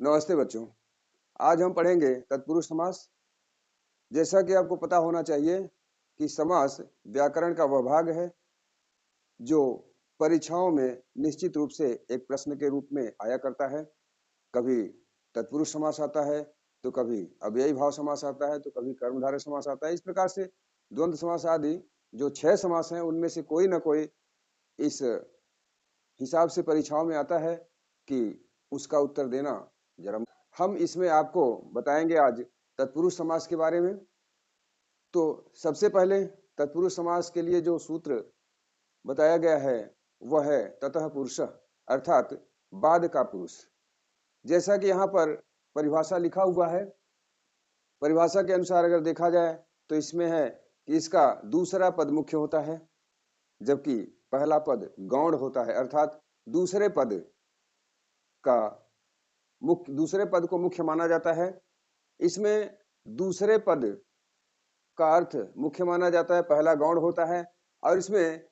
नमस्ते बच्चों। आज हम पढ़ेंगे तत्पुरुष समास। जैसा कि आपको पता होना चाहिए कि समास व्याकरण का वह भाग है जो परीक्षाओं में निश्चित रूप से एक प्रश्न के रूप में आया करता है। कभी तत्पुरुष समास आता है, तो कभी अव्ययी भाव समास आता है, तो कभी कर्मधारय समास आता है। इस प्रकार से द्वंद्व समास आदि जो 6 समास हैं, उनमें से कोई ना कोई इस हिसाब से परीक्षाओं में आता है कि उसका उत्तर देना जरा। हम इसमें आपको बताएंगे आज तत्पुरुष समास के बारे में। तो सबसे पहले तत्पुरुष समास के लिए जो सूत्र बताया गया है वह है ततः पुरुषः, अर्थात बाद का पुरुष। जैसा कि यहाँ पर परिभाषा लिखा हुआ है, परिभाषा के अनुसार अगर देखा जाए तो इसमें है कि इसका दूसरा पद मुख्य होता है, जबकि पहला पद गौण होता है, अर्थात दूसरे पद को मुख्य माना जाता है। इसमें दूसरे पद का अर्थ मुख्य माना जाता है, पहला गौण होता है, और इसमें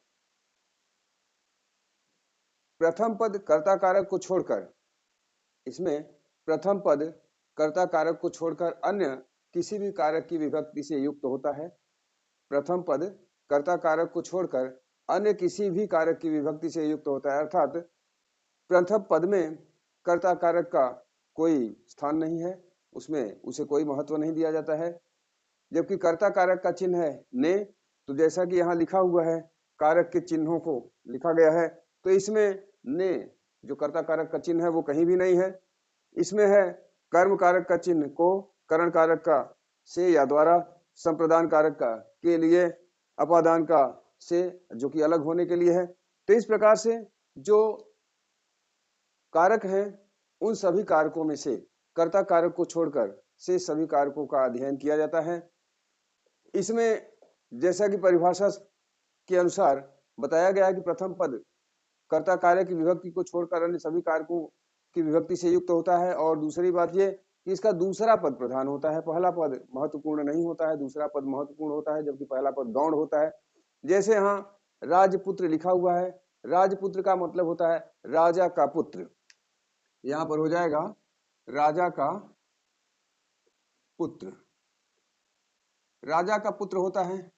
प्रथम पद कर्ता कारक को छोड़कर अन्य किसी भी कारक की विभक्ति से युक्त होता है। प्रथम पद कर्ता कारक को छोड़कर अन्य किसी भी कारक की विभक्ति से युक्त होता है, अर्थात प्रथम पद में कर्ता कारक का कोई स्थान नहीं है, उसमें उसे कोई महत्व नहीं दिया जाता है। जबकि कर्ता कारक का चिन्ह है ने, तो जैसा कि यहाँ लिखा हुआ है कारक के चिन्हों को लिखा गया है, तो इसमें ने जो कर्ता कारक का चिन्ह है वो कहीं भी नहीं है। इसमें है कर्म कारक का चिन्ह को, करण कारक का से या द्वारा, संप्रदान कारक का के लिए, अपादान का से जो कि अलग होने के लिए है। तो इस प्रकार से जो कारक हैं उन सभी कारकों में से कर्ता कारक को छोड़कर से सभी कारकों का अध्ययन किया जाता है। इसमें जैसा कि परिभाषा के अनुसार बताया गया है कि प्रथम पद कर्ता कारक की विभक्ति को छोड़कर अन्य सभी कारकों की विभक्ति से युक्त होता है, और दूसरी बात ये कि इसका दूसरा पद प्रधान होता है, पहला पद महत्वपूर्ण नहीं होता है, दूसरा पद महत्वपूर्ण होता है, जबकि पहला पद गौण होता है। जैसे यहाँ राजपुत्र लिखा हुआ है, राजपुत्र का मतलब होता है राजा का पुत्र। यहाँ पर हो जाएगा राजा का पुत्र, राजा का पुत्र होता है,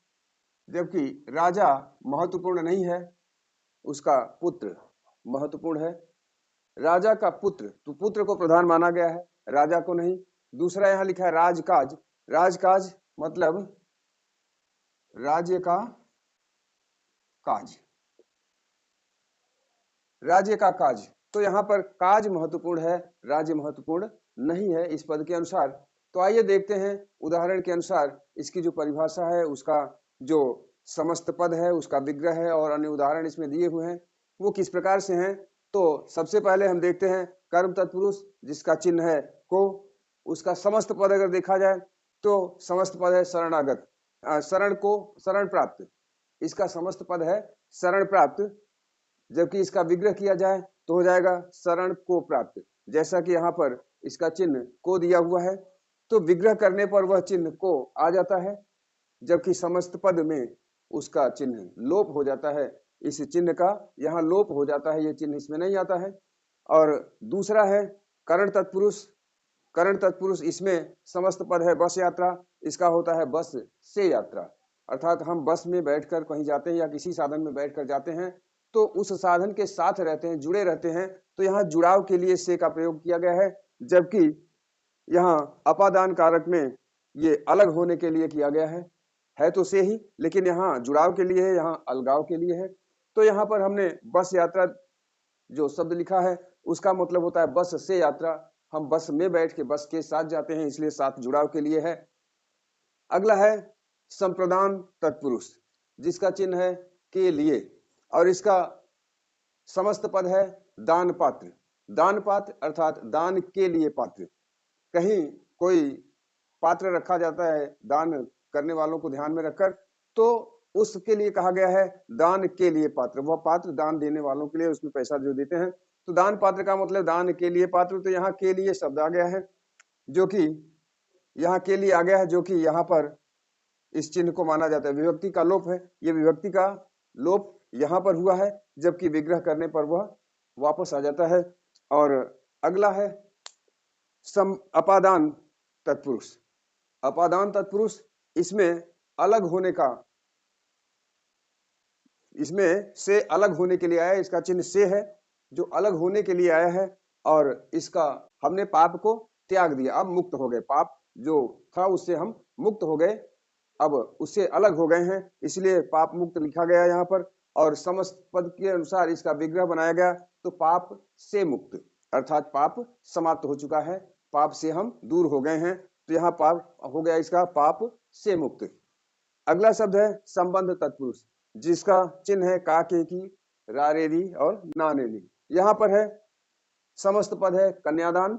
जबकि राजा महत्वपूर्ण नहीं है, उसका पुत्र महत्वपूर्ण है। राजा का पुत्र, तो पुत्र को प्रधान माना गया है, राजा को नहीं। दूसरा यहाँ लिखा है राजकाज, राजकाज मतलब राज्य का काज, राज्य का काज। तो यहाँ पर काज महत्वपूर्ण है, राज्य महत्वपूर्ण नहीं है इस पद के अनुसार। तो आइए देखते हैं उदाहरण के अनुसार इसकी जो परिभाषा है, उसका जो समस्त पद है, उसका विग्रह है, और अन्य उदाहरण इसमें दिए हुए हैं वो किस प्रकार से हैं। तो सबसे पहले हम देखते हैं कर्म तत्पुरुष जिसका चिन्ह है को, उसका समस्त पद अगर देखा जाए तो समस्त पद है शरणागत, शरण प्राप्त, इसका समस्त पद है शरण प्राप्त। जबकि इसका विग्रह किया जाए तो हो जाएगा शरण को प्राप्त। जैसा कि यहाँ पर इसका चिन्ह को दिया हुआ है, तो विग्रह करने पर वह चिन्ह को आ जाता है, जबकि समस्त पद में उसका चिन्ह लोप हो जाता है। इस चिन्ह का यहाँ लोप हो जाता है, ये चिन्ह इसमें नहीं आता है। और दूसरा है करण तत्पुरुष, करण तत्पुरुष इसमें समस्त पद है बस यात्रा, इसका होता है बस से यात्रा, अर्थात हम बस में बैठकर कहीं जाते हैं या किसी साधन में बैठकर जाते हैं तो उस साधन के साथ रहते हैं, जुड़े रहते हैं, तो यहाँ जुड़ाव के लिए से का प्रयोग किया गया है। जबकि यहाँ अपादान कारक में ये अलग होने के लिए किया गया है तो से ही, लेकिन यहाँ जुड़ाव के लिए है, यहाँ अलगाव के लिए है। तो यहाँ पर हमने बस यात्रा जो शब्द लिखा है उसका मतलब होता है बस से यात्रा, हम बस में बैठ के बस के साथ जाते हैं, इसलिए साथ जुड़ाव के लिए है। अगला है संप्रदान तत्पुरुष जिसका चिन्ह है के लिए, और इसका समस्त पद है दान पात्र, दान पात्र अर्थात दान के लिए पात्र। कहीं कोई पात्र रखा जाता है दान करने वालों को ध्यान में रखकर, तो उसके लिए कहा गया है दान के लिए पात्र, वह पात्र दान देने वालों के लिए, उसमें पैसा जो देते हैं। तो दान पात्र का मतलब दान के लिए पात्र, तो यहाँ के लिए शब्द आ गया है, जो कि यहाँ के लिए आ गया है, जो कि यहाँ पर इस चिन्ह को माना जाता है विभक्ति का लोप है, ये विभक्ति का लोप यहाँ पर हुआ है, जबकि विग्रह करने पर वह वापस आ जाता है। और अगला है अपादान तत्पुरुष। अपादान तत्पुरुष इसमें अलग होने का, इसमें से अलग होने के लिए आया, इसका चिन्ह से है जो अलग होने के लिए आया है, और इसका हमने पाप को त्याग दिया, अब मुक्त हो गए, पाप जो था उससे हम मुक्त हो गए, अब उससे अलग हो गए हैं, इसलिए पाप मुक्त लिखा गया यहाँ पर। और समस्त पद के अनुसार इसका विग्रह बनाया गया, तो पाप से मुक्त अर्थात पाप समाप्त हो चुका है, पाप से हम दूर हो गए हैं, तो यहाँ पाप हो गया इसका पाप से मुक्त। अगला शब्द है संबंध तत्पुरुष, जिसका चिन्ह है का के की रारेरी और नानेरी। यहाँ पर है समस्त पद है कन्यादान,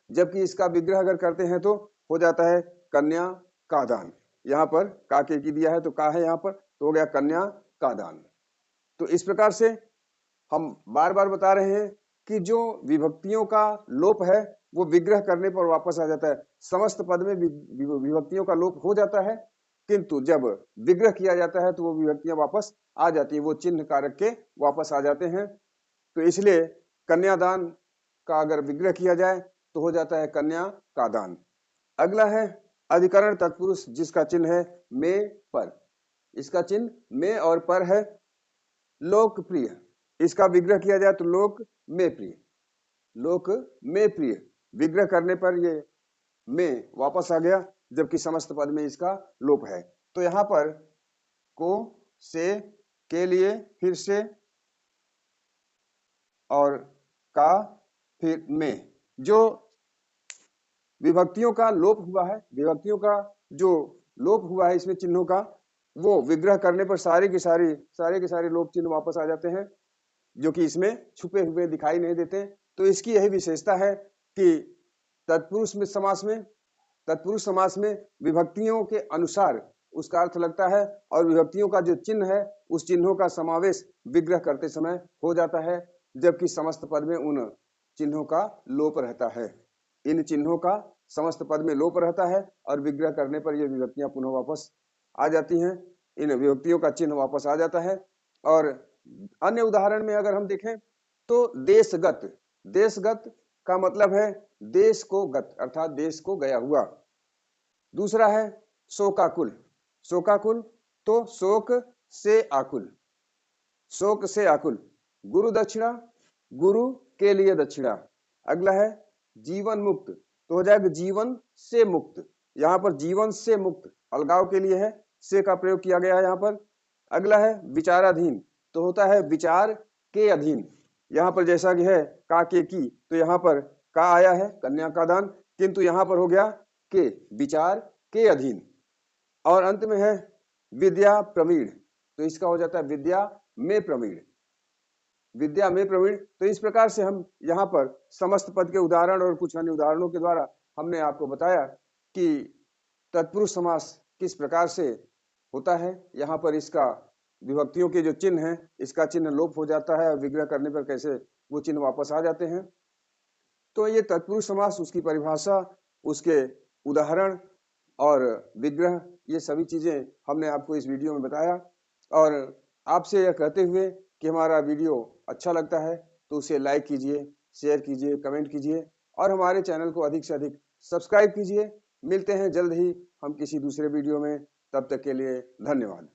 जबकि इसका विग्रह अगर करते हैं तो हो जाता है कन्या का दान। यहाँ पर का के की दिया है तो का है यहाँ पर, तो हो गया कन्या का दान। तो इस प्रकार से हम बार बार बता रहे हैं कि जो विभक्तियों का लोप है वो विग्रह करने पर वापस आ जाता है। समस्त पद में विभक्तियों का लोप हो जाता है, किंतु जब विग्रह किया जाता है तो वो विभक्तियां वापस आ जाती है, वो चिन्ह कारक के वापस आ जाते हैं। तो इसलिए कन्यादान का अगर विग्रह किया जाए तो हो जाता है कन्या का दान। अगला है अधिकरण तत्पुरुष, जिसका चिन्ह है में पर। इसका चिन्ह में और पर है। लोकप्रिय, इसका विग्रह किया जाए तो लोक में प्रिय, लोक में प्रिय, विग्रह करने पर ये में वापस आ गया, जबकि समस्त पद में इसका लोप है। तो यहाँ पर को, से, के लिए, फिर से और का, फिर में, जो विभक्तियों का लोप हुआ है, विभक्तियों का जो लोप हुआ है इसमें चिन्हों का, वो विग्रह करने पर सारे के सारे लोप चिन्ह वापस आ जाते हैं, जो कि इसमें छुपे हुए दिखाई नहीं देते। तो इसकी यही विशेषता है कि तत्पुरुष समास में विभक्तियों के अनुसार उसका अर्थ लगता है, और विभक्तियों का जो चिन्ह है उस चिन्हों का समावेश विग्रह करते समय हो जाता है, जबकि समस्त पद में उन चिन्हों का लोप रहता है। इन चिन्हों का समस्त पद में लोप रहता है और विग्रह करने पर ये विभक्तियां पुनः वापस आ जाती हैं, इन विभक्तियों का चिन्ह वापस आ जाता है। और अन्य उदाहरण में अगर हम देखें तो देशगत का मतलब है देश को गत अर्थात देश को गया हुआ। दूसरा है शोकाकुल, तो शोक से आकुल, गुरु दक्षिणा, गुरु के लिए दक्षिणा। अगला है जीवन मुक्त, तो हो जाएगा जीवन से मुक्त, यहाँ पर जीवन से मुक्त अलगाव के लिए है, से का प्रयोग किया गया है यहाँ पर। अगला है विचाराधीन, तो होता है विचार के अधीन, यहाँ पर जैसा कि है का के की, तो यहाँ पर का आया है कन्या का दान, किंतु यहाँ पर हो गया के, विचार के अधीन। और अंत में है विद्या प्रवीण, तो इसका हो जाता है विद्या में प्रवीण। तो इस प्रकार से हम यहाँ पर समस्त पद के उदाहरण और कुछ अन्य उदाहरणों के द्वारा हमने आपको बताया कि तत्पुरुष समास किस प्रकार से होता है। यहाँ पर इसका विभक्तियों के जो चिन्ह हैं, इसका चिन्ह लोप हो जाता है और विग्रह करने पर कैसे वो चिन्ह वापस आ जाते हैं। तो ये तत्पुरुष समास, उसकी परिभाषा, उसके उदाहरण और विग्रह, ये सभी चीजें हमने आपको इस वीडियो में बताया। और आपसे यह कहते हुए कि हमारा वीडियो अच्छा लगता है तो उसे लाइक कीजिए, शेयर कीजिए, कमेंट कीजिए और हमारे चैनल को अधिक से अधिक सब्सक्राइब कीजिए। मिलते हैं जल्द ही हम किसी दूसरे वीडियो में, तब तक के लिए धन्यवाद।